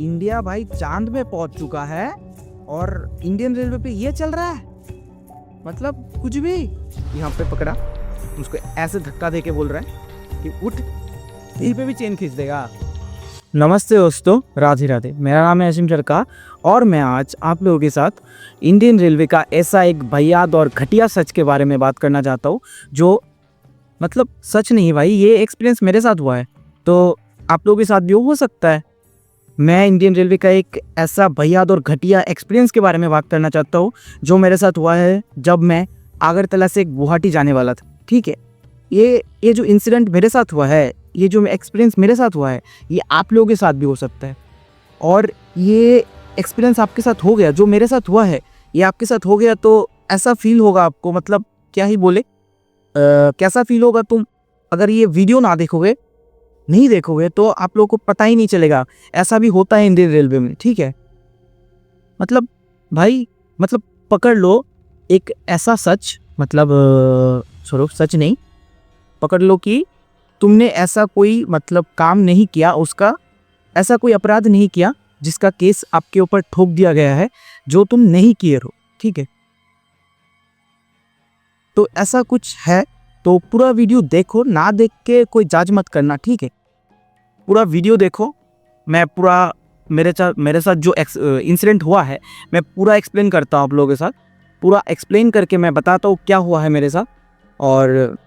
India भाई चांद में पहुंच चुका है और इंडियन रेलवे पे ये चल रहा है, मतलब कुछ भी। यहाँ पे पकड़ा, उसको ऐसे धक्का दे के बोल रहा है कि उठ, यहीं पे भी चेन खींच देगा। नमस्ते दोस्तों, राधे राधे। मेरा नाम है असीम सरकार और मैं आज आप लोगों के साथ इंडियन रेलवे का ऐसा एक भयाद और घटिया सच के बारे में बात करना चाहता हूँ, जो मतलब सच नहीं भाई, ये एक्सपीरियंस मेरे साथ हुआ है, तो आप लोगों के साथ भी हो सकता है। मैं इंडियन रेलवे का एक ऐसा भयाद और घटिया एक्सपीरियंस के बारे में बात करना चाहता हूँ जो मेरे साथ हुआ है जब मैं अगरतला से गुवाहाटी जाने वाला था। ठीक है, ये जो इंसिडेंट मेरे साथ हुआ है, ये जो एक्सपीरियंस मेरे साथ हुआ है, ये आप लोगों के साथ भी हो सकता है। और ये एक्सपीरियंस आपके साथ हो गया, जो मेरे साथ हुआ है ये आपके साथ हो गया, तो ऐसा फील होगा आपको, मतलब क्या ही बोले, कैसा फील होगा तुम अगर ये वीडियो नहीं देखोगे तो आप लोगों को पता ही नहीं चलेगा। ऐसा भी होता है इंडियन रेलवे में। ठीक है, मतलब भाई, मतलब पकड़ लो एक ऐसा सच, मतलब छोड़ो सच नहीं, पकड़ लो कि तुमने ऐसा कोई मतलब काम नहीं किया, उसका ऐसा कोई अपराध नहीं किया जिसका केस आपके ऊपर ठोक दिया गया है, जो तुम नहीं किए हो। ठीक है, तो ऐसा कुछ है तो पूरा वीडियो देखो, ना देख के कोई जज मत करना। ठीक है, पूरा वीडियो देखो। मैं पूरा मेरे साथ जो इंसिडेंट हुआ है मैं पूरा एक्सप्लेन करता हूँ आप लोगों के साथ, पूरा एक्सप्लेन करके मैं बताता हूँ क्या हुआ है मेरे साथ। और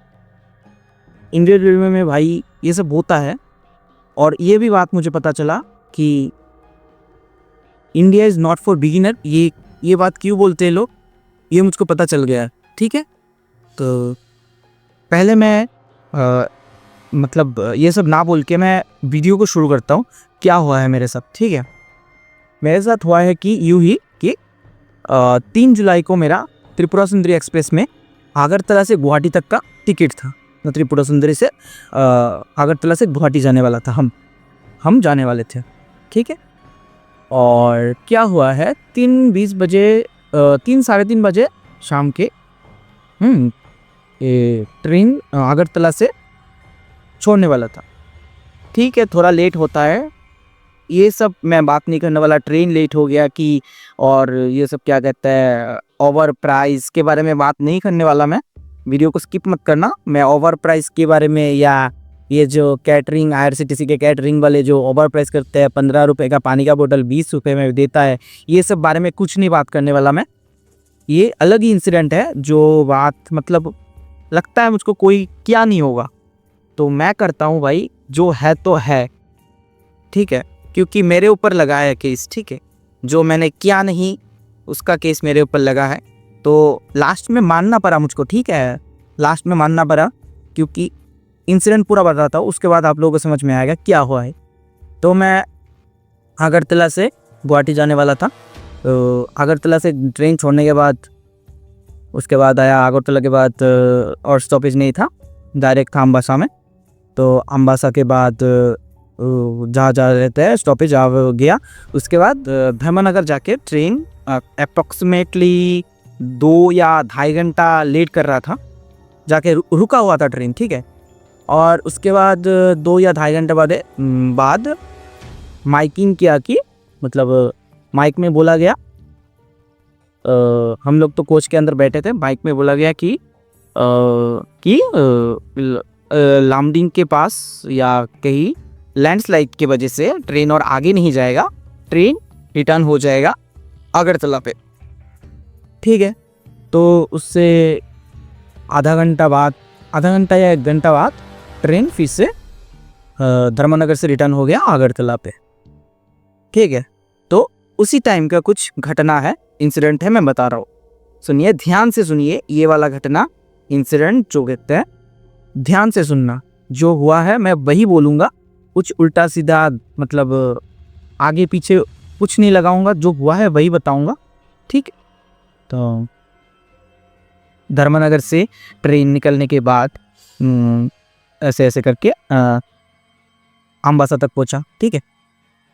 इंडियन रेलवे में भाई ये सब होता है, और ये भी बात मुझे पता चला कि India is not for beginner. ये बात क्यों बोलते हैं लोग, ये मुझको पता चल गया। ठीक है, तो पहले मैं मतलब ये सब ना बोल के मैं वीडियो को शुरू करता हूँ, क्या हुआ है मेरे साथ। ठीक है, मेरे साथ हुआ है कि यूँ ही कि 3 जुलाई को मेरा त्रिपुरा सुंदरी एक्सप्रेस में अगरतला से गुवाहाटी तक का टिकट था। त्रिपुरा सुंदरी से अगरतला से गुवाहाटी जाने वाला था, हम जाने वाले थे। ठीक है, और क्या हुआ है, 3:20 बजे 3-3:30 बजे शाम के ये ट्रेन अगरतला से छोड़ने वाला था। ठीक है, थोड़ा लेट होता है, ये सब मैं बात नहीं करने वाला। ट्रेन लेट हो गया कि, और ये सब क्या कहते हैं, ओवर प्राइस के बारे में बात नहीं करने वाला मैं। वीडियो को स्किप मत करना। मैं ओवर प्राइस के बारे में, या ये जो कैटरिंग IRCTC के कैटरिंग वाले जो ओवर प्राइस करते हैं, 15 रुपये का पानी का बोतल 20 रुपये में देता है, ये सब बारे में कुछ नहीं बात करने वाला मैं। ये अलग ही इंसिडेंट है, जो बात मतलब लगता है मुझको कोई क्या नहीं होगा, तो मैं करता हूँ भाई, जो है तो है। ठीक है, क्योंकि मेरे ऊपर लगा है केस। ठीक है, जो मैंने किया नहीं उसका केस मेरे ऊपर लगा है, तो लास्ट में मानना पड़ा मुझको। ठीक है, लास्ट में मानना पड़ा, क्योंकि इंसिडेंट पूरा बताता हूँ, उसके बाद आप लोगों को समझ में आएगा क्या हुआ है। तो मैं अगरतला से गुवाहाटी जाने वाला था, तो अगरतला से ट्रेन छोड़ने के बाद उसके बाद आया अगरतला के बाद, और स्टॉपेज नहीं था, डायरेक्ट था अम्बासा में। तो अम्बासा के बाद जहाँ जा रहते हैं स्टॉपेज आ गया। उसके बाद धर्मनगर जाके ट्रेन अप्रॉक्सीमेटली 2 या 2.5 घंटा लेट कर रहा था, जाके रुका हुआ था ट्रेन। ठीक है, और उसके बाद 2 या 2.5 घंटे बाद माइकिंग किया कि, मतलब माइक में बोला गया, हम लोग तो कोच के अंदर बैठे थे, माइक में बोला गया कि लामडिंग के पास या कहीं लैंडस्लाइड की वजह से ट्रेन और आगे नहीं जाएगा, ट्रेन रिटर्न हो जाएगा अगरतला पे। ठीक है, तो उससे आधा घंटा या 1 घंटा बाद ट्रेन फिर से धर्मनगर से रिटर्न हो गया अगरतला पे। ठीक है, तो उसी टाइम का कुछ घटना है, इंसिडेंट है, मैं बता रहा हूँ। सुनिए, ध्यान से सुनिए, ये वाला घटना, इंसिडेंट जो कहते हैं, ध्यान से सुनना। जो हुआ है मैं वही बोलूँगा, कुछ उल्टा सीधा मतलब आगे पीछे कुछ नहीं लगाऊंगा, जो हुआ है वही बताऊंगा। ठीक, तो धर्मनगर से ट्रेन निकलने के बाद ऐसे ऐसे करके अम्बासा तक पहुंचा। ठीक है,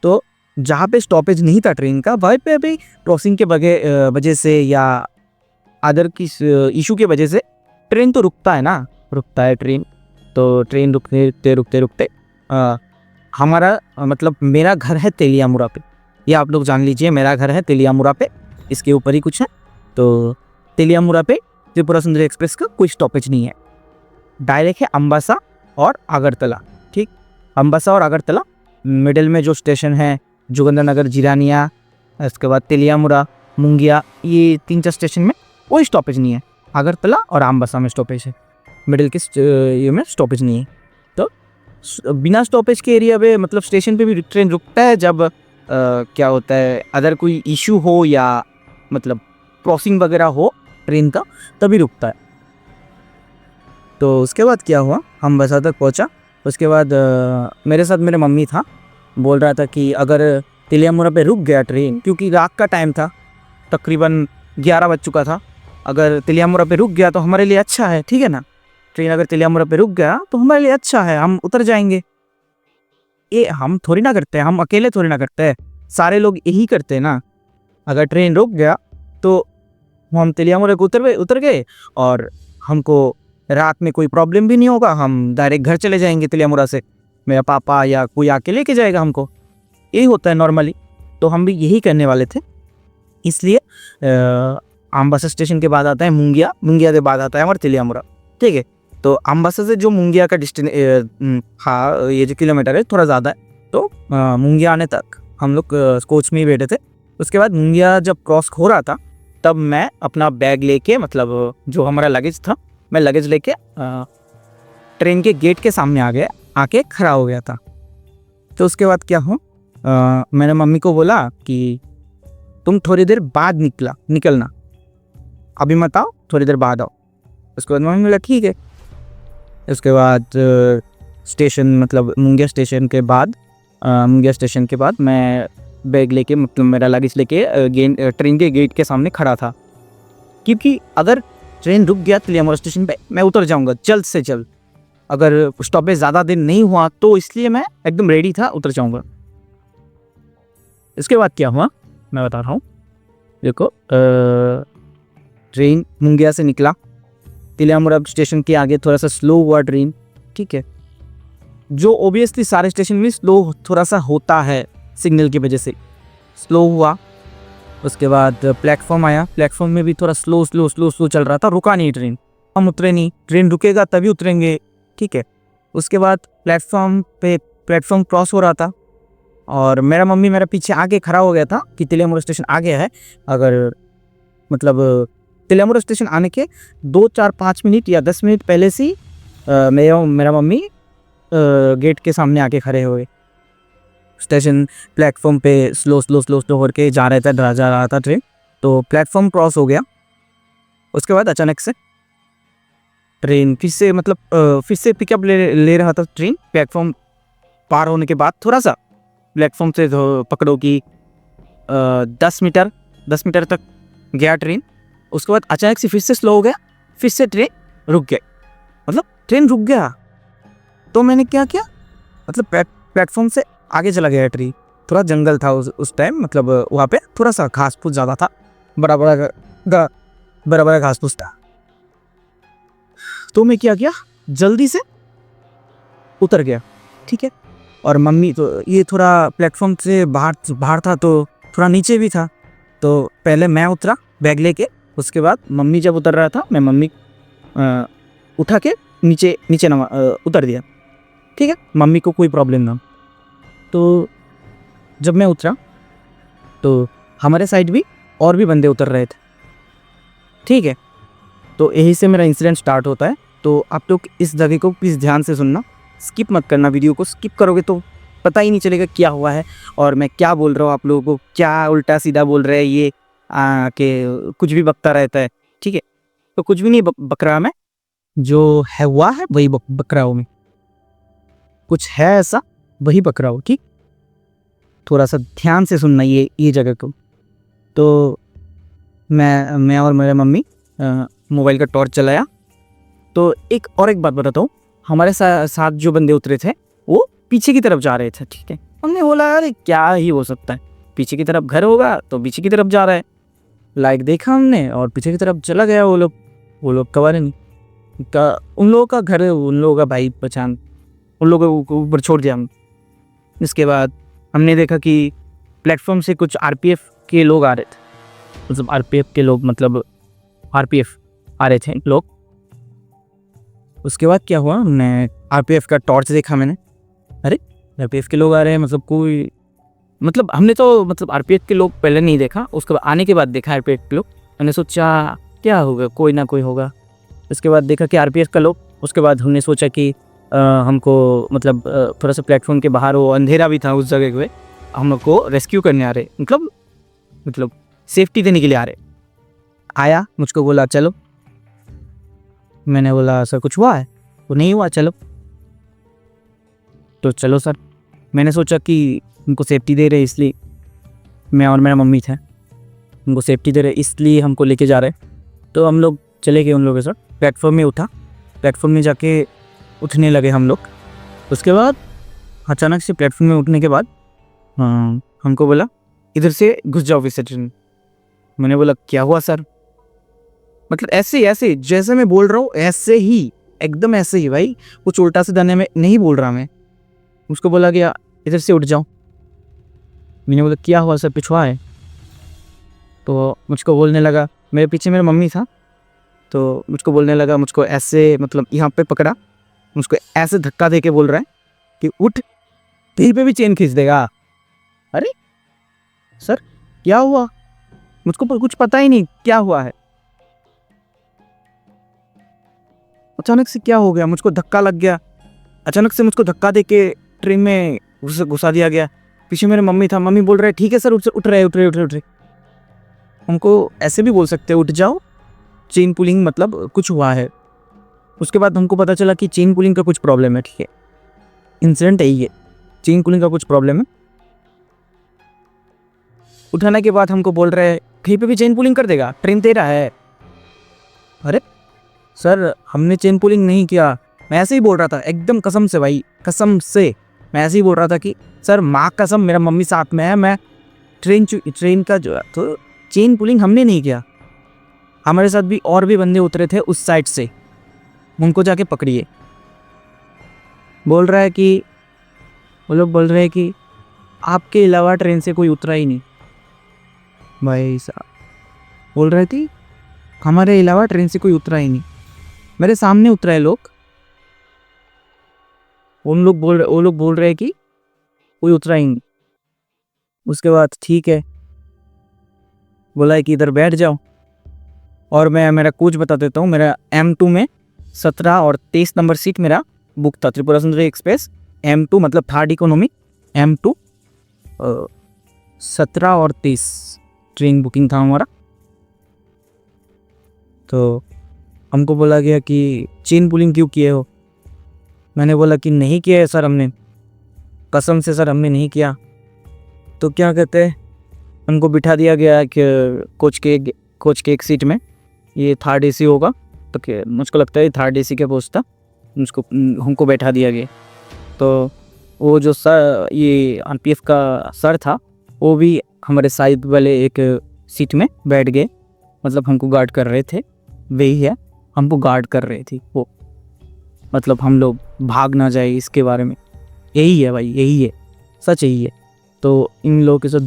तो जहाँ पे स्टॉपेज नहीं था ट्रेन का, वहीं पे अभी क्रॉसिंग के वजह से या अदर किस इशू के वजह से ट्रेन तो रुकता है ट्रेन। तो ट्रेन रुकते हमारा मतलब मेरा घर है तेलियामुड़ा पे। ये आप लोग जान लीजिए, मेरा घर है तेलियामुरा पे, इसके ऊपर ही कुछ है। तो तेलियामुरा पे त्रिपुरा सुंदरी एक्सप्रेस का कोई स्टॉपेज नहीं है, डायरेक्ट है अम्बासा और अगरतला। ठीक, अम्बासा और अगरतला, मिडिल में जो स्टेशन है जोगिंद्रनगर, जिरानिया, इसके बाद तेलियामुरा, मुंगिया, ये 3-4 स्टेशन में कोई स्टॉपेज नहीं है। अगरतला और अम्बासा में स्टॉपेज है, मिडिल के ये में स्टॉपेज नहीं है। तो बिना स्टॉपेज के एरिया पे मतलब स्टेशन पे भी ट्रेन रुकता है जब क्या होता है, अगर कोई इशू हो या मतलब क्रॉसिंग वगैरह हो ट्रेन का, तभी रुकता है। तो उसके बाद क्या हुआ, हम बसा तक पहुंचा। उसके बाद मेरे साथ मेरे मम्मी था, बोल रहा था कि अगर तेलियामुरा पे रुक गया ट्रेन, क्योंकि रात का टाइम था, तकरीबन 11 बज चुका था, अगर तेलियामुरा पे रुक गया तो हमारे लिए अच्छा है, ठीक है ना। ट्रेन अगर तेलियामुरा पे रुक गया तो हमारे लिए अच्छा है, हम उतर जाएंगे। ये हम थोड़ी ना करते हैं, हम अकेले थोड़ी ना करते हैं, सारे लोग यही करते हैं ना। अगर ट्रेन रुक गया तो हम तेलियामुरा को उतर गए और हमको रात में कोई प्रॉब्लम भी नहीं होगा, हम डायरेक्ट घर चले जाएंगे तेलियामुरा से, मेरा पापा या कोई आके लेके जाएगा हमको। यही होता है नॉर्मली, तो हम भी यही करने वाले थे। इसलिए अम्बासा स्टेशन के बाद आता है मुंगिया, मुंगिया के बाद आता है हमारा तेलियामुरा, ठीक है। तो अम्बासा से जो मुंगिया का हाँ ये जो किलोमीटर है थोड़ा ज़्यादा है, तो मुंगिया आने तक हम लोग कोच में ही बैठे थे। उसके बाद मुंगिया जब क्रॉस हो रहा था, तब मैं अपना बैग लेके, मतलब जो हमारा लगेज था, मैं लगेज लेके ट्रेन के गेट के सामने आ गया, आके खड़ा हो गया था। तो उसके बाद क्या हो, मैंने मम्मी को बोला कि तुम थोड़ी देर बाद निकलना, अभी मत आओ, थोड़ी देर बाद आओ। उसके बाद मम्मी बोला ठीक है। उसके बाद स्टेशन, मतलब मुंगिया स्टेशन के बाद मैं बैग लेके, मतलब मेरा लगेज लेके ट्रेन के गेट के सामने खड़ा था, क्योंकि अगर ट्रेन रुक गया तेलियामुरा स्टेशन पे, मैं उतर जाऊंगा जल्द से जल्द। अगर स्टॉपेज ज़्यादा देर नहीं हुआ तो इसलिए मैं एकदम रेडी था, उतर जाऊंगा। इसके बाद क्या हुआ मैं बता रहा हूँ। देखो, ट्रेन मुंगिया से निकला, तेलियामुरा स्टेशन के आगे थोड़ा सा स्लो हुआ ट्रेन, ठीक है, जो ओबियसली सारे स्टेशन में स्लो थोड़ा सा होता है, सिग्नल की वजह से स्लो हुआ। उसके बाद प्लेटफॉर्म आया, प्लेटफॉर्म में भी थोड़ा स्लो चल रहा था, रुका नहीं ट्रेन, हम उतरे नहीं, ट्रेन रुकेगा तभी उतरेंगे, ठीक है। उसके बाद प्लेटफॉर्म क्रॉस हो रहा था और मेरा मम्मी मेरा पीछे आगे खड़ा हो गया था कि तेलियामुरा स्टेशन आ गया है। अगर मतलब तेलियामुरा स्टेशन आने के 2-4-5 मिनट या 10 मिनट पहले से मेरा मम्मी गेट के सामने आके खड़े हुए। स्टेशन प्लेटफॉर्म पे स्लो करके जा रहा था ट्रेन। तो प्लेटफॉर्म क्रॉस हो गया। उसके बाद अचानक से ट्रेन फिर से पिकअप ले रहा था ट्रेन। प्लेटफॉर्म पार होने के बाद थोड़ा सा प्लेटफॉर्म से पकड़ो कि 10 मीटर तक गया ट्रेन। उसके बाद अचानक से फिर से स्लो हो गया, फिर से ट्रेन रुक गया, मतलब ट्रेन रुक गया। तो मैंने क्या किया, मतलब प्लेटफॉर्म से आगे चला गया ट्रेन। थोड़ा जंगल था उस टाइम, मतलब वहाँ पे थोड़ा सा घास फूस ज़्यादा था, बड़ा बड़ा घास फूस था। तो मैं क्या किया, जल्दी से उतर गया, ठीक है। और मम्मी तो ये थोड़ा प्लेटफॉर्म से बाहर था, तो थोड़ा नीचे भी था। तो पहले मैं उतरा बैग लेके, उसके बाद मम्मी जब उतर रहा था मैं मम्मी उठा के नीचे उतर दिया, ठीक है, मम्मी को कोई प्रॉब्लम ना। तो जब मैं उतरा तो हमारे साइड भी और भी बंदे उतर रहे थे, ठीक है। तो यही से मेरा इंसिडेंट स्टार्ट होता है। तो आप लोग इस जगह को प्लीज़ ध्यान से सुनना, स्किप मत करना। वीडियो को स्किप करोगे तो पता ही नहीं चलेगा क्या हुआ है और मैं क्या बोल रहा हूँ, आप लोगों को क्या उल्टा सीधा बोल रहे हैं ये कि कुछ भी बकता रहता है, ठीक है। तो कुछ भी नहीं बक रहा मैं, जो है हुआ है वही बक रहा हूँ मैं, कुछ है ऐसा वही बक रहा हूँ, ठीक। थोड़ा सा ध्यान से सुनना ये जगह को। तो मैं और मेरे मम्मी मोबाइल का टॉर्च चलाया। तो एक बात बताता हूँ, हमारे साथ जो बंदे उतरे थे वो पीछे की तरफ जा रहे थे, ठीक है। हमने बोला अरे क्या ही हो सकता है, पीछे की तरफ घर होगा तो पीछे की तरफ जा रहा है। लाइक देखा हमने और पीछे की तरफ चला गया वो लोग कवारे नहीं का, उन लोगों का घर, उन लोगों का भाई पहचान, उन लोगों को ऊपर छोड़ दिया हम। इसके बाद हमने देखा कि प्लेटफॉर्म से कुछ आरपीएफ के लोग आ रहे थे, मतलब आरपीएफ के लोग, मतलब आरपीएफ आ रहे थे लोग। उसके बाद क्या हुआ, हमने आरपीएफ का टॉर्च देखा मैंने, अरे आरपीएफ के लोग आ रहे हैं, मतलब कोई, मतलब हमने तो मतलब आरपीएफ के लोग पहले नहीं देखा, उसके बाद आने के बाद देखा आरपीएफ के लोग। मैंने सोचा क्या होगा, कोई ना कोई होगा। उसके बाद देखा कि आरपीएफ का लोग। उसके बाद हमने सोचा कि हमको मतलब थोड़ा सा प्लेटफॉर्म के बाहर, वो अंधेरा भी था उस जगह पे, हम लोग को रेस्क्यू करने आ रहे, मतलब सेफ्टी देने के लिए आ रहे। आया, मुझको बोला चलो। मैंने बोला सर कुछ हुआ है? वो नहीं हुआ, चलो। तो चलो सर। मैंने सोचा कि उनको सेफ्टी दे रहे, इसलिए मैं और मेरा मम्मी थे, उनको सेफ्टी दे रहे इसलिए हमको लेके जा रहे। तो हम लोग चले गए उन लोगों के साथ। प्लेटफॉर्म में उठा, प्लेटफॉर्म में जाके उठने लगे हम लोग। उसके बाद अचानक से प्लेटफॉर्म में उठने के बाद हमको बोला इधर से घुस जाओ विजिटर ट्रेन। मैंने बोला क्या हुआ सर? मतलब ऐसे जैसे मैं बोल रहा हूँ ऐसे ही, एकदम ऐसे ही भाई, कुछ उल्टा सीधा में नहीं बोल रहा मैं। उसको बोला गया इधर से उठ जाओ। मैंने बोला क्या हुआ सर, पिछुआ है? तो मुझको बोलने लगा, मेरे पीछे मेरा मम्मी था, तो मुझको बोलने लगा, मुझको ऐसे मतलब यहाँ पे पकड़ा, मुझको ऐसे धक्का दे के बोल रहा है कि उठ, तेरे पे भी चेन खींच देगा। अरे सर क्या हुआ? मुझको कुछ पता ही नहीं क्या हुआ है। अचानक से क्या हो गया, मुझको धक्का लग गया, अचानक से मुझको धक्का दे के ट्रेन में घुसा दिया गया। पीछे मेरे मम्मी था, मम्मी बोल रहे ठीक है सर, उठ रहे। हमको ऐसे भी बोल सकते उठ जाओ, चेन पुलिंग मतलब कुछ हुआ है। उसके बाद हमको पता चला कि चेन पुलिंग का कुछ प्रॉब्लम है, ठीक है, इंसिडेंट है ये, चेन पुलिंग का कुछ प्रॉब्लम है। उठाने के बाद हमको बोल रहे कहीं पे भी चेन पुलिंग कर देगा, ट्रेन तेरा है। अरे सर हमने चेन पुलिंग नहीं किया, मैं ऐसे ही बोल रहा था, एकदम कसम से भाई, कसम से मैं ऐसे ही बोल रहा था कि सर माँ कसम, मेरा मम्मी साथ में है, मैं ट्रेन का जो है तो चेन पुलिंग हमने नहीं किया। हमारे साथ भी और भी बंदे उतरे थे उस साइड से, उनको जाके पकड़िए। बोल रहा है कि वो लोग बोल रहे हैं कि आपके अलावा ट्रेन से कोई उतरा ही नहीं। भाई साहब बोल रहे थे हमारे अलावा ट्रेन से कोई उतरा ही नहीं। मेरे सामने उतरा है लोग, वो लोग बोल रहे हैं कि कोई उतरा ही नहीं। उसके बाद ठीक है, बोला है कि इधर बैठ जाओ, और मैं मेरा कोच बता देता हूँ। मेरा M2 में 17 और 23 नंबर सीट मेरा बुक था, त्रिपुरा सुंदरी एक्सप्रेस M2 मतलब थर्ड इकोनॉमी, M2 17 और 23 ट्रेन बुकिंग था हमारा। तो हमको बोला गया कि चेन पुलिंग क्यों किए हो? मैंने बोला कि नहीं किया है सर हमने, कसम से सर हमने नहीं किया। तो क्या कहते हैं, हमको बिठा दिया गया कि कोच के एक सीट में, ये थर्ड AC होगा, तो मुझको लगता है थर्ड AC के पोस्ट था, हमको बैठा दिया गया। तो वो जो सर, ये RPF का सर था, वो भी हमारे साइड वाले एक सीट में बैठ गए, मतलब हमको गार्ड कर रहे थे, वही है, हमको गार्ड कर रहे थे वो, मतलब हम लोग भाग ना जाए इसके बारे में। यही है भाई, यही है, सच यही है। तो इन लोगों के साथ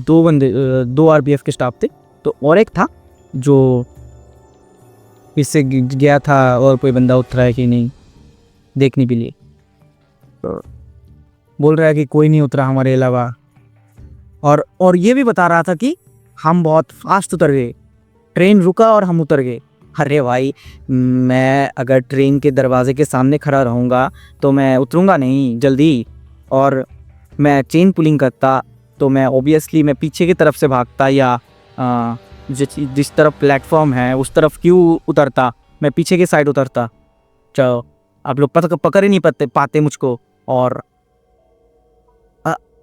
दो RPF के स्टाफ थे, तो और एक था जो इससे गया था, और कोई बंदा उतरा है कि नहीं देखने के लिए। तो बोल रहा है कि कोई नहीं उतरा हमारे अलावा, और ये भी बता रहा था कि हम बहुत फास्ट उतर गए, ट्रेन रुका और हम उतर गए। अरे भाई, मैं अगर ट्रेन के दरवाजे के सामने खड़ा रहूँगा तो मैं उतरूँगा नहीं जल्दी, और मैं चेन पुलिंग करता तो मैं ऑब्वियसली मैं पीछे की तरफ से भागता, या जिस तरफ प्लेटफॉर्म है उस तरफ क्यों उतरता, मैं पीछे की साइड उतरता। चलो आप लोग पकड़ ही नहीं पाते मुझको, और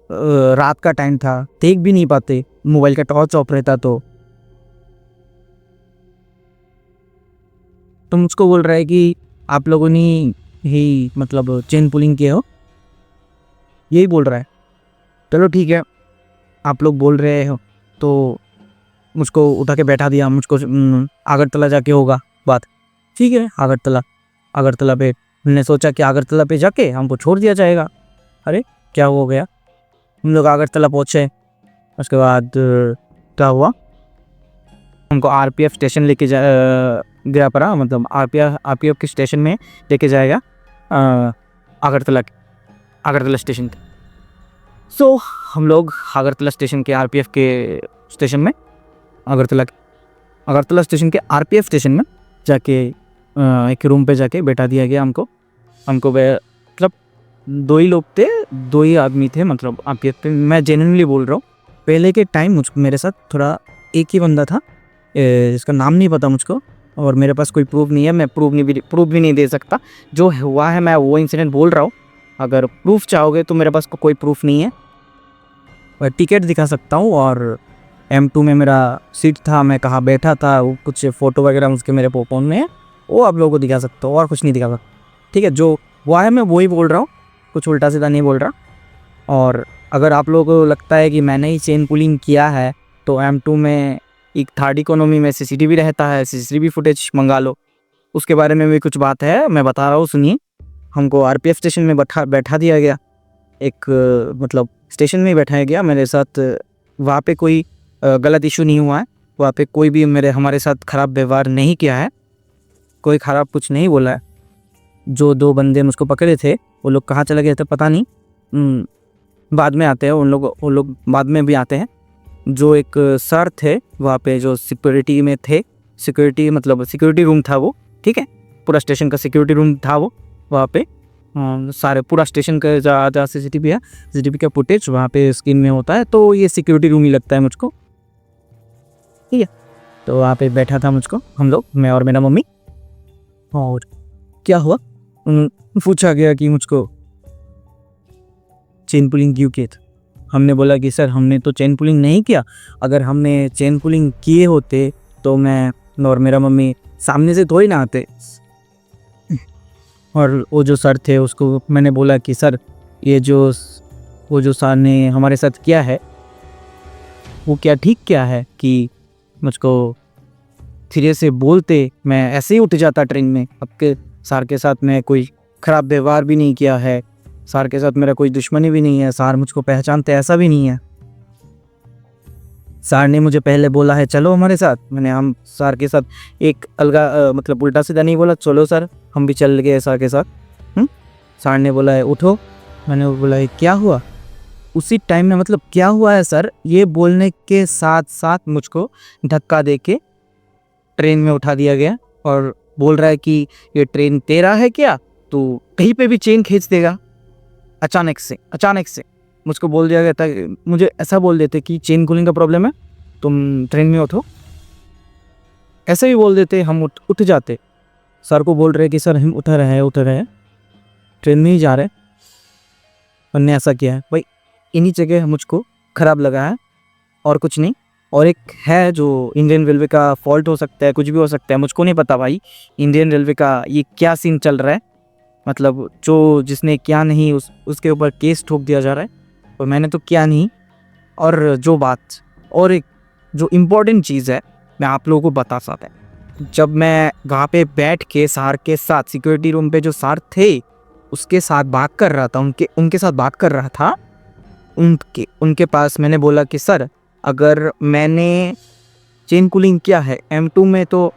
रात का टाइम था, देख भी नहीं पाते, मोबाइल का टॉर्च ऑफ रहता। तो मुझको बोल रहा है कि आप लोगों ने ही मतलब चेन पुलिंग किए हो, यही बोल रहा है। चलो ठीक है, आप लोग बोल रहे हो, तो मुझको उठा के बैठा दिया। मुझको अगरतला जाके होगा बात, ठीक है, अगरतला पे हमने सोचा कि अगरतला पे जाके हमको छोड़ दिया जाएगा। अरे क्या हो गया, हम लोग अगरतला पहुँचे, उसके बाद क्या हुआ, हमको आरपीएफ स्टेशन लेके गया पड़ा, मतलब आरपीएफ के स्टेशन में लेके जाएगा अगरतला स्टेशन के। सो हम लोग अगरतला स्टेशन के आरपीएफ के स्टेशन में अगरतला स्टेशन के आरपीएफ स्टेशन में जाके एक रूम पे जाके बैठा दिया गया हमको। मतलब 2 ही लोग थे, 2 ही आदमी थे, मतलब आरपीएफ पे। मैं जेन्युइनली बोल रहा हूँ, पहले के टाइम मुझको मेरे साथ थोड़ा एक ही बंदा था, इसका नाम नहीं पता मुझको, और मेरे पास कोई प्रूफ नहीं है, मैं प्रूफ भी नहीं दे सकता। जो हुआ है मैं वो इंसिडेंट बोल रहा हूँ, अगर प्रूफ चाहोगे तो मेरे पास कोई प्रूफ नहीं है। टिकट दिखा सकता हूँ, और M2 में मेरा सीट था, मैं कहाँ बैठा था, वो कुछ फ़ोटो वगैरह उसके मेरे फ़ोन में है, वो आप लोगों को दिखा सकता हूँ, और कुछ नहीं दिखा सकता। ठीक है, जो हुआ है मैं वही बोल रहा हूँ, कुछ उल्टा सीधा नहीं बोल रहा। और अगर आप लोगों को लगता है कि मैंने ही चेन पुलिंग किया है, तो M2 में एक थर्ड इकोनॉमी में CCTV रहता है, CCTV फुटेज मंगा लो, उसके बारे में भी कुछ बात है, मैं बता रहा हूँ, सुनिए। हमको आरपीएफ स्टेशन में बैठा दिया गया, एक मतलब स्टेशन में ही बैठाया गया मेरे साथ। वहाँ पे कोई गलत इशू नहीं हुआ है, वहाँ पे कोई भी हमारे साथ ख़राब व्यवहार नहीं किया है, कोई ख़राब कुछ नहीं बोला है। जो 2 बंदे मुझको पकड़े थे वो लोग कहाँ चले गए थे पता नहीं, बाद में आते हैं उन लोग बाद में भी आते हैं। जो एक सर थे वहाँ पे जो सिक्योरिटी में थे, सिक्योरिटी रूम था वो, ठीक है, पूरा स्टेशन का सिक्योरिटी रूम था वो। वहाँ पे सारे पूरा स्टेशन का जहाँ CCTV है, CCTV का फुटेज वहाँ पे स्क्रीन में होता है, तो ये सिक्योरिटी रूम ही लगता है मुझको, ठीक है। तो वहाँ पे बैठा था मुझको, हम लोग, मैं और मेरा मम्मी। और क्या हुआ, पूछा गया कि मुझको चेन पुलिंग क्यों किया था। हमने बोला कि सर हमने तो चेन पुलिंग नहीं किया, अगर हमने चेन पुलिंग किए होते तो मैं और मेरा मम्मी सामने से थोड़ी ना आते। और वो जो सर थे उसको मैंने बोला कि सर वो जो सर ने हमारे साथ किया है वो क्या ठीक क्या है कि मुझको धीरे से बोलते, मैं ऐसे ही उठ जाता ट्रेन में। आपके सर के साथ मैं कोई ख़राब व्यवहार भी नहीं किया है, सर के साथ मेरा कोई दुश्मनी भी नहीं है, सर मुझको पहचानते ऐसा भी नहीं है। सर ने मुझे पहले बोला है चलो हमारे साथ, हम सर के साथ एक अलगा मतलब उल्टा सीधा नहीं बोला, चलो सर, हम भी चल गए सर के साथ। सर ने बोला है उठो, मैंने बोला है क्या हुआ। उसी टाइम में मतलब क्या हुआ है सर, ये बोलने के साथ साथ मुझको धक्का दे के ट्रेन में उठा दिया गया, और बोल रहा है कि ये ट्रेन तेरा है क्या, तो कहीं पे भी चेन खींच देगा। अचानक से मुझको बोल दिया गया था, मुझे ऐसा बोल देते कि चेन कूलिंग का प्रॉब्लम है, तुम ट्रेन में उठो, ऐसे ही बोल देते, हम उठ जाते। सर को बोल रहे कि सर हम उतर रहे हैं, ट्रेन में ही जा रहे, उन्होंने ऐसा किया है भाई। इन्हीं जगह मुझको ख़राब लगा है और कुछ नहीं। और एक है जो इंडियन रेलवे का फॉल्ट हो सकता है, कुछ भी हो सकता है, मुझको नहीं पता भाई इंडियन रेलवे का ये क्या सीन चल रहा है, मतलब जो जिसने क्या नहीं उसके ऊपर केस ठोक दिया जा रहा है, और मैंने तो क्या नहीं। और एक जो इम्पोर्टेंट चीज़ है मैं आप लोगों को बता सकता है, जब मैं वहाँ पे बैठ के सर के साथ सिक्योरिटी रूम पे जो सर थे उसके साथ बात कर रहा था, उनके साथ बात कर रहा था, उनके पास मैंने बोला कि सर अगर मैंने चेन कूलिंग किया है M2 में तो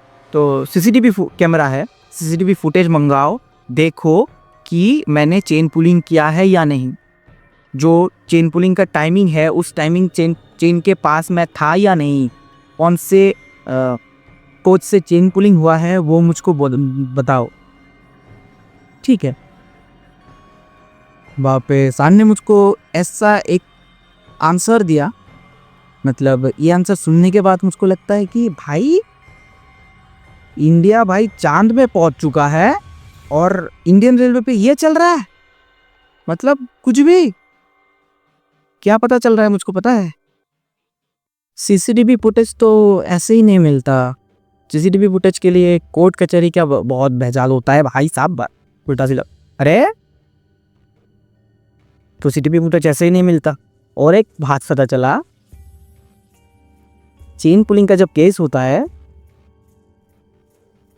CCTV कैमरा है, CCTV फुटेज मंगाओ, देखो कि मैंने चेन पुलिंग किया है या नहीं। जो चेन पुलिंग का टाइमिंग है उस टाइमिंग चेन के पास मैं था या नहीं, कौन से कोच से चेन पुलिंग हुआ है वो मुझको बताओ, ठीक है। वहाँ पे सर ने मुझको ऐसा एक आंसर दिया, मतलब ये आंसर सुनने के बाद मुझको लगता है कि भाई इंडिया भाई चांद में पहुंच चुका है और इंडियन रेलवे पे ये चल रहा है, मतलब कुछ भी क्या पता चल रहा है मुझको पता है। CCTV फुटेज तो ऐसे ही नहीं मिलता, CCTV फुटेज के लिए कोर्ट कचहरी का बहुत भेजाल होता है भाई साहब, उल्टा सीधा। अरे तो CCTV फुटेज ऐसे ही नहीं मिलता। और एक बात पता चला, चेन पुलिंग का जब केस होता है,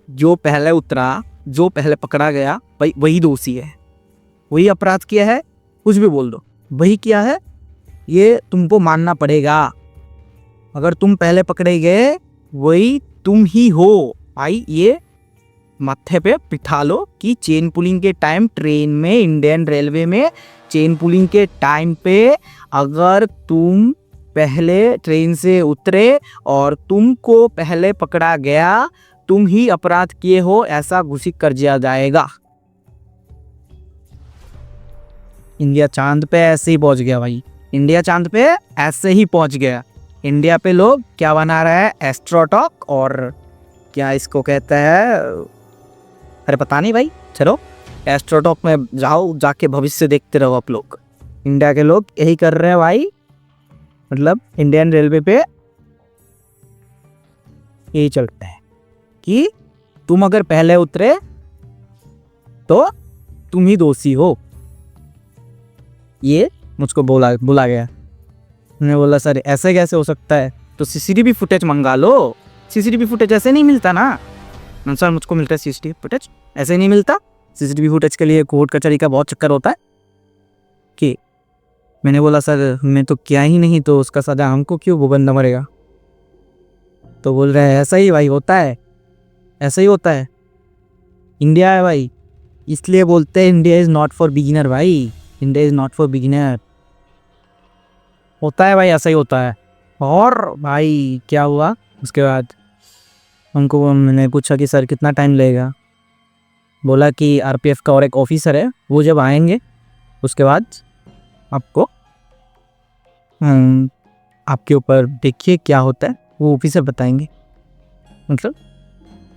जो पहले उतरा, जो पहले पकड़ा गया वही दोषी है, वही अपराध किया है, कुछ भी बोल दो, वही किया है ये तुमको मानना पड़ेगा। अगर तुम पहले पकड़े गए वही तुम ही हो भाई। ये माथे पे बिठा लो कि चेन पुलिंग के टाइम ट्रेन में, इंडियन रेलवे में चेन पुलिंग के टाइम पे अगर तुम पहले ट्रेन से उतरे और तुमको पहले पकड़ा गया, तुम ही अपराध किए हो ऐसा घोषित कर दिया जाएगा। इंडिया चांद पे ऐसे ही पहुंच गया भाई। इंडिया चांद पे ऐसे ही पहुंच गया। इंडिया पे लोग क्या बना रहा है, एस्ट्रोटॉक और क्या इसको कहते हैं, अरे पता नहीं भाई। चलो एस्ट्रोटॉक में जाओ, जाके भविष्य देखते रहो आप लोग। इंडिया के लोग यही कर रहे हैं भाई। मतलब इंडियन रेलवे पे यही चलता है कि तुम अगर पहले उतरे तो तुम ही दोषी हो। ये मुझको बोला गया। मैंने बोला सर ऐसे कैसे हो सकता है, तो सीसीटीवी फुटेज मंगा लो। सीसीटीवी फुटेज ऐसे नहीं मिलता ना। सर मुझको मिलता है सीसीटीवी फुटेज, ऐसे नहीं मिलता। सीसीटीवी फुटेज के लिए कोर्ट कचहरी का बहुत चक्कर होता है कि मैंने बोला सर मैं तो किया ही नहीं, तो उसका सजा हमको क्यों, वो बंदा मरेगा। तो बोल रहे हैं ऐसा ही भाई होता है, ऐसा ही होता है। इंडिया है भाई, इसलिए बोलते हैं India is not for beginner भाई। India is not for beginner. होता है भाई, ऐसा ही होता है। और भाई क्या हुआ उसके बाद, उनको मैंने पूछा कि सर कितना टाइम लगेगा। बोला कि आरपीएफ का और एक ऑफिसर है, वो जब आएंगे उसके बाद आपको आपके ऊपर देखिए क्या होता है, वो ऑफिसर बताएंगे। मतलब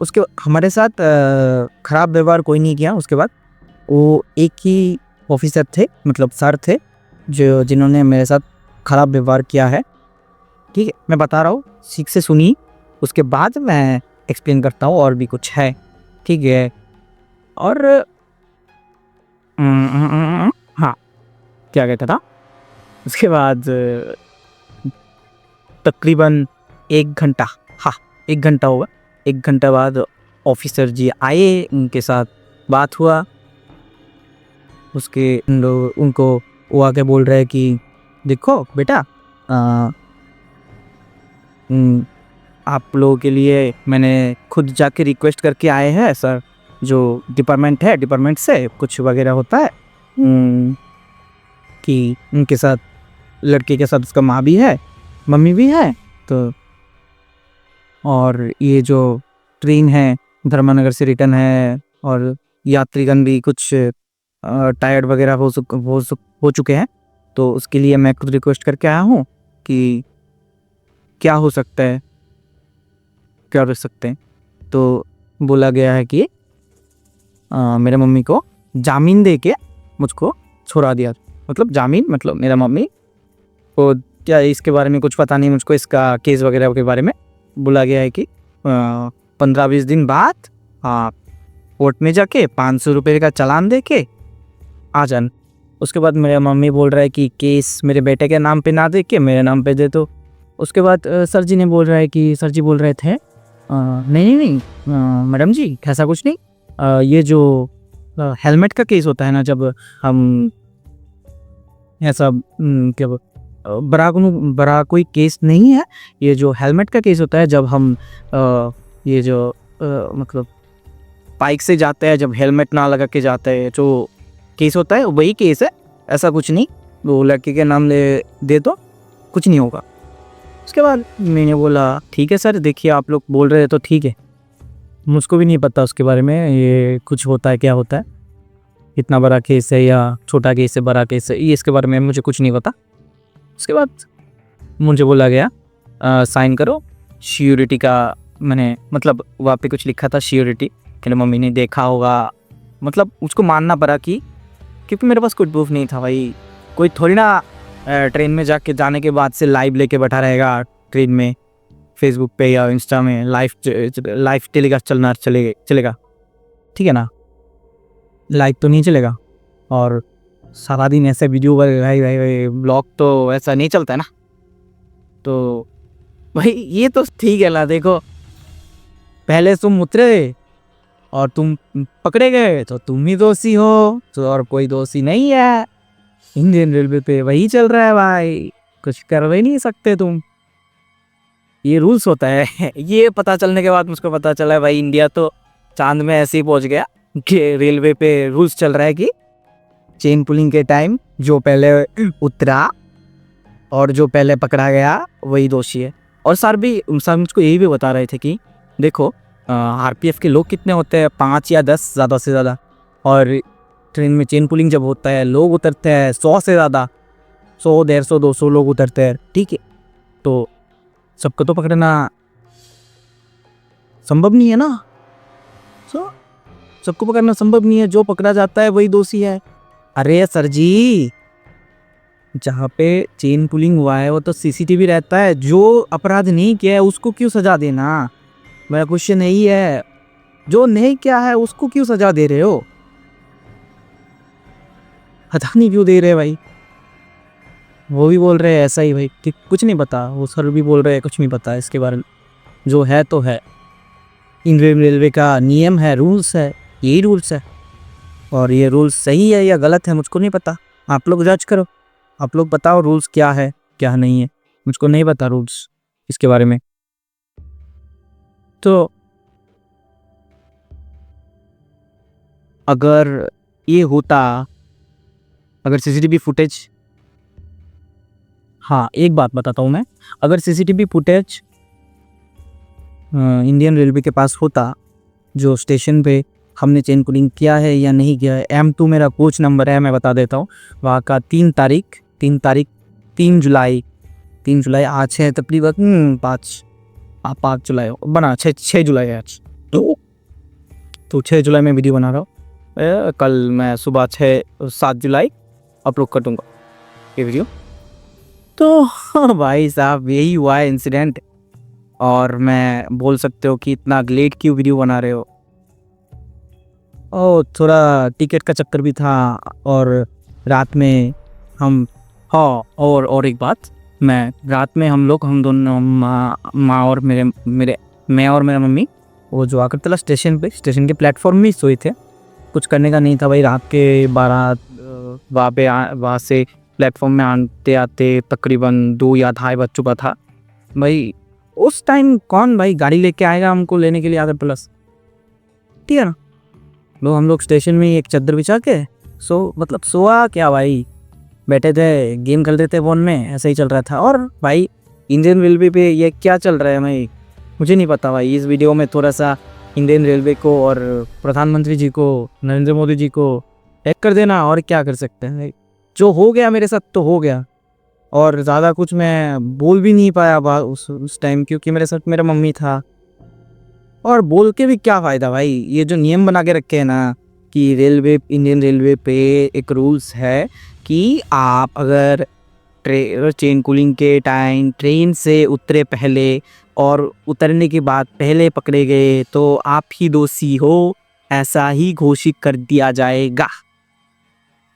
उसके हमारे साथ ख़राब व्यवहार कोई नहीं किया। उसके बाद वो एक ही ऑफिसर थे, मतलब सर थे, जो जिन्होंने मेरे साथ ख़राब व्यवहार किया है। ठीक है, मैं बता रहा हूँ, ठीक से सुनी, उसके बाद मैं एक्सप्लेन करता हूँ और भी कुछ है। ठीक है। और हाँ, क्या कहता था उसके बाद तकरीबन 1 घंटा, हाँ 1 घंटा होगा। 1 घंटा बाद ऑफिसर जी आए, उनके साथ बात हुआ। उसके उनको वो आके बोल रहे हैं कि देखो बेटा, आप लोगों के लिए मैंने खुद जाके रिक्वेस्ट करके आए हैं सर, जो डिपार्टमेंट है, डिपार्टमेंट से कुछ वगैरह होता है कि उनके साथ, लड़के के साथ उसका माँ भी है, मम्मी भी है। तो और ये जो ट्रेन है धर्मानगर से रिटर्न है, और यात्रीगण भी कुछ टायर्ड वगैरह हो चुके हैं। तो उसके लिए मैं खुद रिक्वेस्ट करके आया हूँ कि क्या हो सकता है, क्या कर सकते हैं। तो बोला गया है कि मेरे मम्मी को जामीन दे के मुझको छोड़ा दिया। मतलब जामीन, मतलब मेरा मम्मी को क्या इसके बारे में कुछ पता नहीं मुझको, इसका केस वगैरह के बारे में। बोला गया है कि 15-20 दिन बाद कोर्ट में जाके 500 रुपये का चालान दे के आ जान। उसके बाद मेरे मम्मी बोल रहा है कि केस मेरे बेटे के नाम पे ना दे के मेरे नाम पे दे दो। उसके बाद सर जी ने बोल रहा है कि सर जी बोल रहे थे नहीं नहीं नहीं मैडम जी ऐसा कुछ नहीं, ये जो हेलमेट का केस होता है ना, जब हम ऐसा क्या बड़ा कोई केस नहीं है, ये जो हेलमेट का केस होता है जब हम ये जो मतलब बाइक से जाते हैं, जब हेलमेट ना लगा के जाते हैं, जो केस होता है वही केस है, ऐसा कुछ नहीं। वो लड़के के नाम दे दो, कुछ नहीं होगा। उसके बाद मैंने बोला ठीक है सर, देखिए आप लोग बोल रहे हैं तो ठीक है। मुझको भी नहीं पता उसके बारे में, ये कुछ होता है क्या होता है, इतना बड़ा केस है या छोटा केस है, बड़ा केस है, ये इसके बारे में मुझे कुछ नहीं पता। उसके बाद मुझे बोला गया साइन करो श्योरिटी का। मैंने मतलब वहाँ पे कुछ लिखा था श्योरिटी, मेरी मम्मी ने देखा होगा, मतलब उसको मानना पड़ा कि, क्योंकि मेरे पास कोई प्रूफ नहीं था भाई। कोई थोड़ी ना ट्रेन में जाने के बाद से लाइव लेके बैठा रहेगा ट्रेन में, फेसबुक पे या इंस्टा में लाइव टेलीकास्ट चलेगा, ठीक है ना, लाइव तो नहीं चलेगा। और सारा दिन ऐसे वीडियो भाई ब्लॉग तो ऐसा नहीं चलता है ना। तो भाई ये तो ठीक है ना, देखो पहले तुम उतरे और तुम पकड़े गए तो तुम ही दोषी हो, तो और कोई दोषी नहीं है। इंडियन रेलवे पे वही चल रहा है भाई। कुछ कर ही नहीं सकते तुम, ये रूल्स होता है। ये पता चलने के बाद मुझको पता चला है भाई इंडिया तो चांद में ऐसे ही पहुंच गया कि रेलवे पे रूल्स चल रहा है कि चेन पुलिंग के टाइम जो पहले उतरा और जो पहले पकड़ा गया वही दोषी है। और सर मुझको यही भी बता रहे थे कि देखो आरपीएफ के लोग कितने होते हैं, 5 या 10 ज़्यादा से ज़्यादा, और ट्रेन में चेन पुलिंग जब होता है लोग उतरते हैं 100 से ज़्यादा, 100 150 200 लोग उतरते हैं, ठीक है। तो सबको तो पकड़ना संभव नहीं है ना, सबको पकड़ना संभव नहीं है, जो पकड़ा जाता है वही दोषी है। अरे सर जी, जहाँ पे चेन पुलिंग हुआ है वो तो सीसीटीवी रहता है, जो अपराध नहीं किया है उसको क्यों सजा देना। मेरा क्वेश्चन यही है, जो नहीं किया है उसको क्यों सजा दे रहे हो, पता नहीं क्यों दे रहे भाई। वो भी बोल रहे हैं ऐसा ही भाई कि कुछ नहीं पता, वो सर भी बोल रहे हैं कुछ नहीं पता इसके बारे में, जो है तो है। इंडियन रेलवे का नियम है, रूल्स है, यही रूल्स है, और ये रूल्स सही है या गलत है मुझको नहीं पता, आप लोग जज करो, आप लोग बताओ रूल्स क्या है क्या नहीं है, मुझको नहीं पता रूल्स इसके बारे में। तो अगर ये होता, अगर सीसीटीवी फुटेज, हाँ एक बात बताता हूँ मैं, अगर सीसीटीवी फुटेज इंडियन रेलवे के पास होता जो स्टेशन पे हमने चेन पुलिंग किया है या नहीं किया है, M2 मेरा कोच नंबर है, मैं बता देता हूँ, वहाँ का 3 जुलाई आज है तकरीबन 5 जुलाई बना, 6 जुलाई है आज, तो 6 जुलाई में वीडियो बना रहा हूँ, कल मैं सुबह 7 जुलाई अपलोड कर दूँगा ये वीडियो। तो भाई साहब यही हुआ है इंसिडेंट, और मैं बोल सकते हो कि इतना लेट क्यों वीडियो बना रहे हो। ओ थोड़ा टिकट का चक्कर भी था, और रात में हम, हाँ और एक बात, मैं रात में हम दोनों माँ और मैं और मेरा मम्मी वो जो अगरतला स्टेशन के प्लेटफॉर्म में ही सोए थे, कुछ करने का नहीं था भाई। रात के 12 वहाँ से प्लेटफॉर्म में आते आते तकरीबन 2 या 2:30 बज चुका था भाई। उस टाइम कौन भाई गाड़ी लेके आएगा हमको लेने के लिए अगरतला, ठीक है ना। हम लोग स्टेशन में एक चादर बिछा के सोआ क्या भाई, बैठे थे गेम खेल रहे थे फ़ोन में, ऐसा ही चल रहा था। और भाई इंडियन रेलवे पे ये क्या चल रहा है भाई, मुझे नहीं पता भाई। इस वीडियो में थोड़ा सा इंडियन रेलवे को और प्रधानमंत्री जी को, नरेंद्र मोदी जी को टैग कर देना, और क्या कर सकते हैं भाई। जो हो गया मेरे साथ तो हो गया, और ज़्यादा कुछ मैं बोल भी नहीं पाया उस टाइम, क्योंकि मेरे साथ मेरा मम्मी था, और बोल के भी क्या फ़ायदा भाई। ये जो नियम बना के रखे हैं ना कि इंडियन रेलवे पे एक रूल्स है कि आप अगर चेन पुलिंग के टाइम ट्रेन से उतरे पहले और उतरने के बाद पहले पकड़े गए तो आप ही दोषी हो, ऐसा ही घोषित कर दिया जाएगा।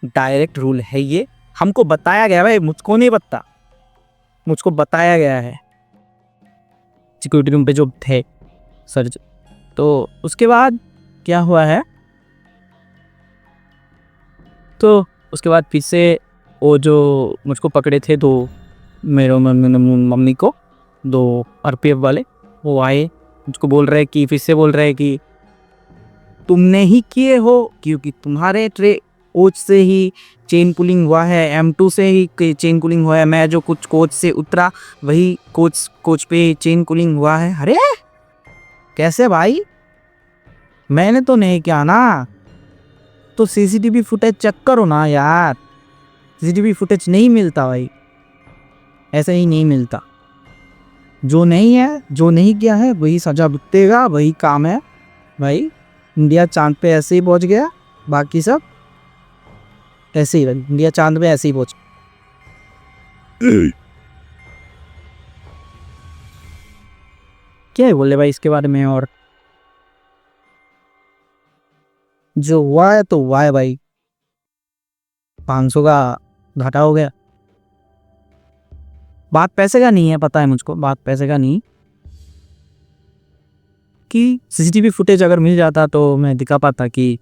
डायरेक्ट रूल है ये, हमको बताया गया भाई, मुझको नहीं पता, मुझको बताया गया है सिक्योरिटी रूम पे जो थे सर। तो उसके बाद क्या हुआ है, तो उसके बाद फिर से वो जो मुझको पकड़े थे तो मेरे मम्मी को 2 आरपीएफ वाले वो आए, मुझको बोल रहे कि फिर से बोल रहे कि तुमने ही किए हो, क्योंकि तुम्हारे कोच से ही चेन पुलिंग हुआ है, M2 से ही चेन पुलिंग हुआ है, मैं जो कुछ कोच से उतरा वही कोच पे चेन पुलिंग हुआ है। अरे कैसे भाई, मैंने तो नहीं किया ना, तो सीसीटीवी फुटेज चेक करो ना यार, सीसीटीवी फुटेज नहीं मिलता भाई, ऐसे ही नहीं मिलता। जो नहीं है, जो नहीं किया है वही सजा भुगतेगा, वही काम है भाई। इंडिया चांद पे ऐसे ही पहुंच गया, बाकी सब ऐसे ही, इंडिया चांद पे ऐसे ही पहुंच। क्या है बोले भाई इसके बारे में, और जो हुआ है तो हुआ है भाई, 500 का घाटा हो गया। बात पैसे का नहीं है, पता है मुझको, बात पैसे का नहीं, कि सीसीटीवी फुटेज अगर मिल जाता तो मैं दिखा पाता कि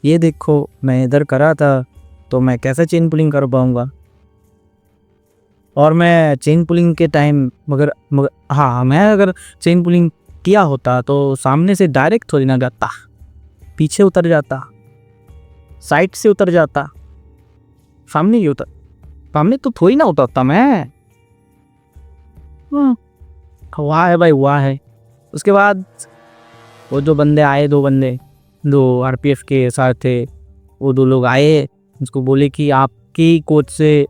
ये देखो मैं इधर करा था, तो मैं कैसे चेन पुलिंग कर पाऊंगा। और मैं चेन पुलिंग के टाइम मगर हाँ, मैं अगर चेन पुलिंग किया होता तो सामने से डायरेक्ट थोड़ी ना जाता, पीछे उतर जाता, साइड से उतर जाता, सामने ही उतर, सामने तो थोड़ी ना उतरता मैं। हुआ है भाई, हुआ है। उसके बाद वो जो बंदे आए, 2 बंदे, 2 आरपीएफ के साथ थे, वो 2 लोग आए, उसको बोले कि आपकी कोच से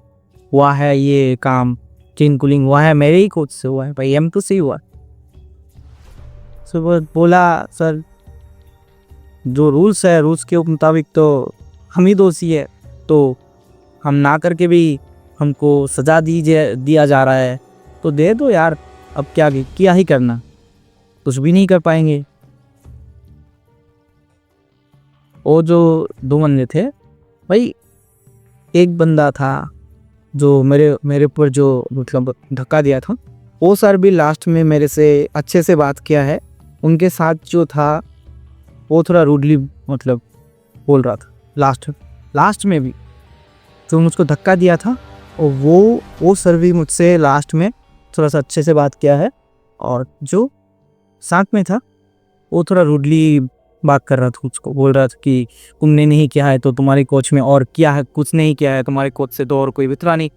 हुआ है ये काम, चेन कूलिंग हुआ है, मेरे ही कोच से हुआ है भाई, M2 से ही हुआ। सो बोला सर जो रूल्स है, रूल्स के मुताबिक तो हम ही दोषी है, तो हम ना करके भी हमको सज़ा दिया जा रहा है, तो दे दो यार, अब क्या ही करना, कुछ भी नहीं कर पाएंगे। वो जो 2 बंदे थे भाई, एक बंदा था जो मेरे ऊपर जो मतलब धक्का दिया था, वो सर भी लास्ट में मेरे से अच्छे से बात किया है। उनके साथ जो था वो थोड़ा रूडली मतलब बोल रहा था लास्ट में भी, जो मुझको धक्का दिया था, और वो सर भी मुझसे लास्ट में थोड़ा सा अच्छे से बात किया है। और जो साथ में था वो थोड़ा रूडली बात कर रहा था, उसको बोल रहा था कि तुमने नहीं किया है तो तुम्हारे कोच में और किया है, कुछ नहीं किया है तुम्हारे कोच से तो और कोई उतरा नहीं।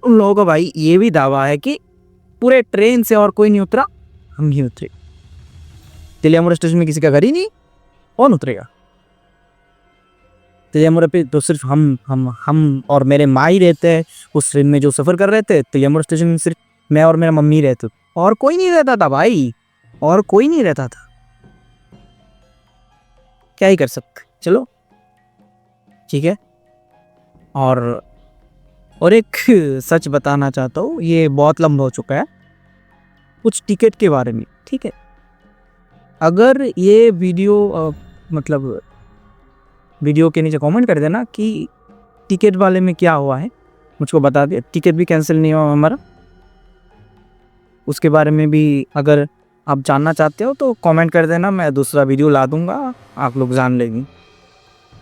उन लोगों का भाई ये भी दावा है कि पूरे ट्रेन से और कोई नहीं उतरा, हम ही उतरे। तिलियामुरा स्टेशन में किसी का घर ही नहीं, कौन उतरेगा? तिलियामुरा पे तो सिर्फ हम और मेरे माँ ही रहते हैं उस ट्रेन में जो सफ़र कर रहे थे। तिलियामुरा स्टेशन में सिर्फ मैं और मेरा मम्मी रहते, और कोई नहीं रहता था भाई, और कोई नहीं रहता था। क्या ही कर सकते, चलो ठीक है। और एक सच बताना चाहता हूँ, ये बहुत लंबा हो चुका है, कुछ टिकट के बारे में, ठीक है। अगर ये वीडियो मतलब वीडियो के नीचे कमेंट कर देना कि टिकट वाले में क्या हुआ है, मुझको बता दे। टिकट भी कैंसिल नहीं हुआ हमारा, उसके बारे में भी अगर आप जानना चाहते हो तो कमेंट कर देना, मैं दूसरा वीडियो ला दूंगा, आप लोग जान लेंगे।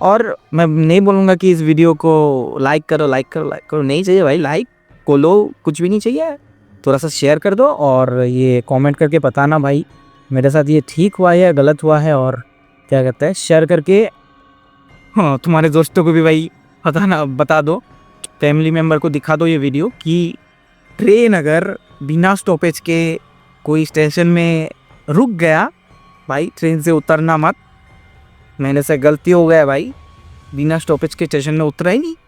और मैं नहीं बोलूँगा कि इस वीडियो को लाइक करो, नहीं चाहिए भाई लाइक को लो, कुछ भी नहीं चाहिए, थोड़ा सा शेयर कर दो और ये कमेंट करके बताना भाई मेरे साथ ये ठीक हुआ है या गलत हुआ है। और क्या कहते हैं, शेयर करके हाँ तुम्हारे दोस्तों को भी भाई बता दो, फैमिली मेम्बर को दिखा दो ये वीडियो कि ट्रेन अगर बिना स्टॉपेज के कोई स्टेशन में रुक गया, भाई ट्रेन से उतरना मत, मैंने से गलती हो गया भाई, बिना स्टॉपेज के स्टेशन में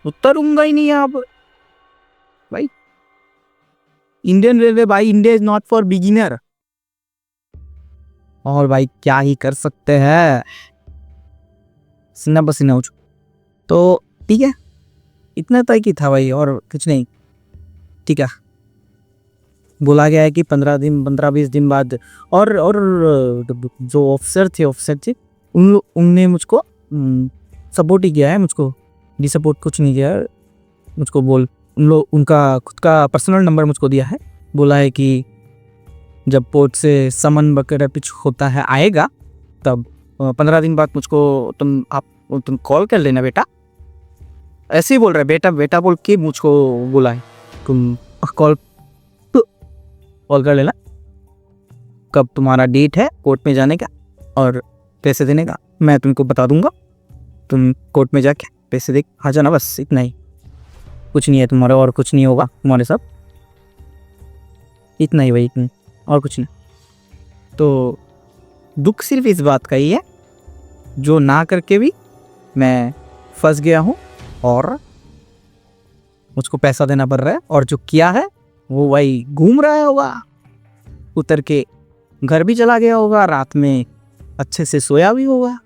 उतरूंगा ही नहीं अब भाई। इंडियन रेलवे भाई, India is not for beginner. और भाई क्या ही कर सकते हैं, सीना पसीना हो चुका। तो ठीक है, इतना तय की था भाई, और कुछ नहीं, ठीक है। बोला गया है कि 15-20 दिन बाद, और जो ऑफिसर थे उनने मुझको सपोर्ट ही किया है, मुझको डिसपोर्ट कुछ नहीं किया है। मुझको उनका खुद का पर्सनल नंबर मुझको दिया है, बोला है कि जब पोर्ट से समन वगैरह कुछ होता है आएगा, तब 15 दिन बाद मुझको तुम कॉल कर लेना बेटा, ऐसे ही बोल रहा है, बेटा बोल के मुझको बोला है, तुम कॉल कर लेना, कब तुम्हारा डेट है कोर्ट में जाने का और पैसे देने का, मैं तुमको बता दूंगा, तुम कोर्ट में जाके पैसे दे आ जाना, बस इतना ही, कुछ नहीं है तुम्हारा, और कुछ नहीं होगा तुम्हारे साथ, इतना ही भाई, इतना, और कुछ नहीं। तो दुख सिर्फ इस बात का ही है, जो ना करके भी मैं फंस गया हूँ और मुझको पैसा देना पड़ रहा है, और जो किया है वो भाई घूम रहा होगा, उतर के घर भी चला गया होगा, रात में अच्छे से सोया भी होगा।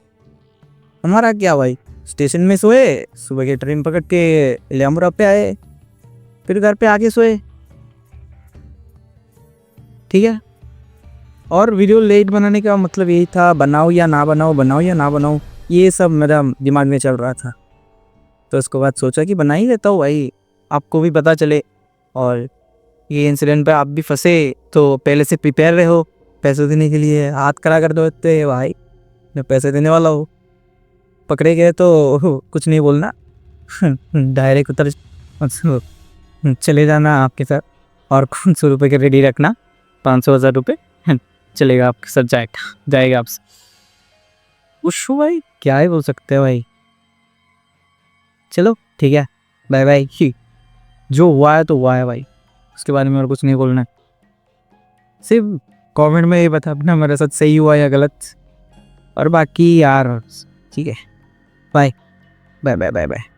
हमारा क्या भाई, स्टेशन में सोए, सुबह के ट्रेन पकड़ के तिलियामुरा पे आए, फिर घर पे आके सोए, ठीक है। और वीडियो लेट बनाने का मतलब यही था, बनाओ या ना बनाओ, ये सब मेरा दिमाग में चल रहा था। तो उसके बाद सोचा कि बना ही लेता हूँ भाई, आपको भी पता चले, और ये इंसिडेंट पे आप भी फंसे तो पहले से प्रिपेयर रहो पैसे देने के लिए, हाथ खड़ा कर दो भाई, मैं पैसे देने वाला हूँ, पकड़े गए तो कुछ नहीं बोलना, डायरेक्ट उतर चले जाना आपके साथ। और 500 रुपये के रेडी रखना, 500-1000 रुपये चलेगा आपके साथ, जाएगा आपसे। उशू भाई क्या ही बोल सकते हैं भाई। चलो ठीक है, बाय बाय। जो हुआ है तो हुआ है भाई, उसके बारे में और कुछ नहीं बोलना है। सिर्फ कमेंट में ये बता अपना मेरे साथ सही हुआ या गलत, और बाकी यार ठीक है, bye bye bye bye bye.